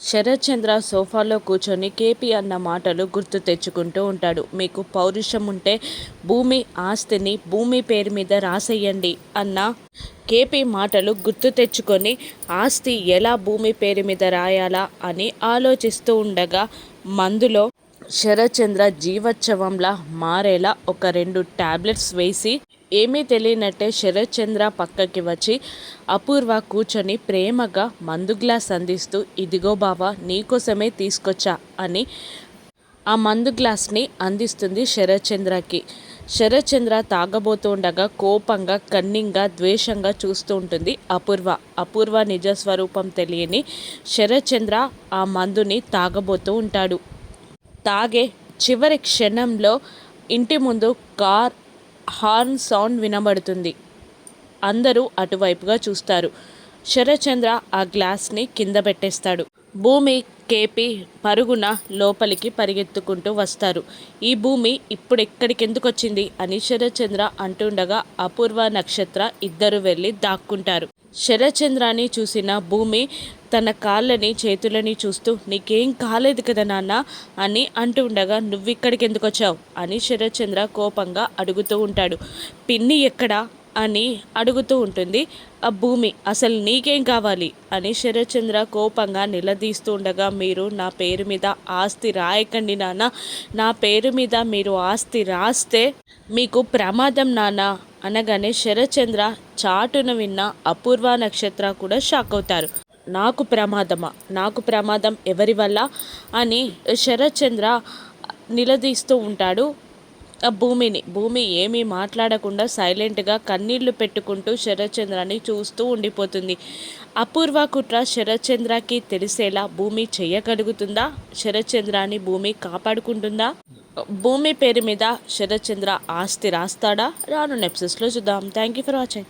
శరత్ చంద్ర సోఫాలో కూర్చొని కేపీ అన్న మాటలు గుర్తు తెచ్చుకుంటూ ఉంటాడు. మీకు పౌరుషం ఉంటే భూమి ఆస్తిని భూమి పేరు మీద రాసేయండి అన్న కేపీ మాటలు గుర్తు తెచ్చుకొని ఆస్తి ఎలా భూమి పేరు మీద రాయాలా అని ఆలోచిస్తూ ఉండగా మందులో శరత్ చంద్ర జీవోత్సవంలా మారేలా ఒక 2 టాబ్లెట్స్ వేసి ఏమీ తెలియనట్టే శరత్ చంద్ర పక్కకి వచ్చి అపూర్వ కూర్చొని ప్రేమగా మందు గ్లాస్ అందిస్తూ ఇదిగో బావా నీకోసమే తీసుకొచ్చా అని ఆ మందు గ్లాస్ని అందిస్తుంది శరత్ చంద్రకి. శరత్ చంద్ర తాగబోతుండగా కోపంగా కన్నింగా ద్వేషంగా చూస్తూ ఉంటుంది అపూర్వ. అపూర్వ నిజస్వరూపం తెలియని శరత్ చంద్ర ఆ మందుని తాగబోతూ ఉంటాడు. తాగే చివరి క్షణంలో ఇంటి ముందు కార్ హార్న్ సౌండ్ వినబడుతుంది. అందరూ అటువైపుగా చూస్తారు. శరత్ చంద్ర ఆ గ్లాస్ని కింద పెట్టేస్తాడు. భూమి కేపీ పరుగున లోపలికి పరిగెత్తుకుంటూ వస్తారు. ఈ భూమి ఇప్పుడు ఎక్కడికెందుకు వచ్చింది అని శరత్ చంద్ర అంటుండగా అపూర్వ నక్షత్ర ఇద్దరు వెళ్ళి దాక్కుంటారు. శరత్ చంద్రాని చూసిన భూమి తన కాళ్ళని చేతులని చూస్తూ నీకేం కాలేదు కదా నాన్న అని అంటూ ఉండగా నువ్విక్కడికి ఎందుకు వచ్చావు అని శరత్ చంద్ర కోపంగా అడుగుతూ ఉంటాడు. పిన్ని ఎక్కడా అని అడుగుతూ ఉంటుంది ఆ భూమి. అసలు నీకేం కావాలి అని శరత్ చంద్ర కోపంగా నిలదీస్తూ ఉండగా మీరు నా పేరు మీద ఆస్తి రాయకండి నాన్న, నా పేరు మీద మీరు ఆస్తి రాస్తే మీకు ప్రమాదం నాన్న అనగానే శరత్ చంద్ర చాటున విన్న అపూర్వ నక్షత్ర కూడా షాక్ అవుతారు. నాకు ప్రమాదమా, నాకు ప్రమాదం ఎవరి వల్ల అని శరత్ చంద్ర నిలదీస్తూ ఉంటాడు ఆ భూమిని. భూమి ఏమీ మాట్లాడకుండా సైలెంట్గా కన్నీళ్లు పెట్టుకుంటూ శరత్ చంద్రాన్ని చూస్తూ ఉండిపోతుంది. అపూర్వ కుట్ర శరత్ చంద్రకి తెలిసేలా భూమి చేయగలుగుతుందా? శరత్ చంద్రాన్ని భూమి కాపాడుకుంటుందా? భూమి పేరు మీద శరత్ చంద్ర ఆస్తి రాస్తాడా? రానున్న ఎపిసోడ్స్లో చూద్దాం. Thank you for watching.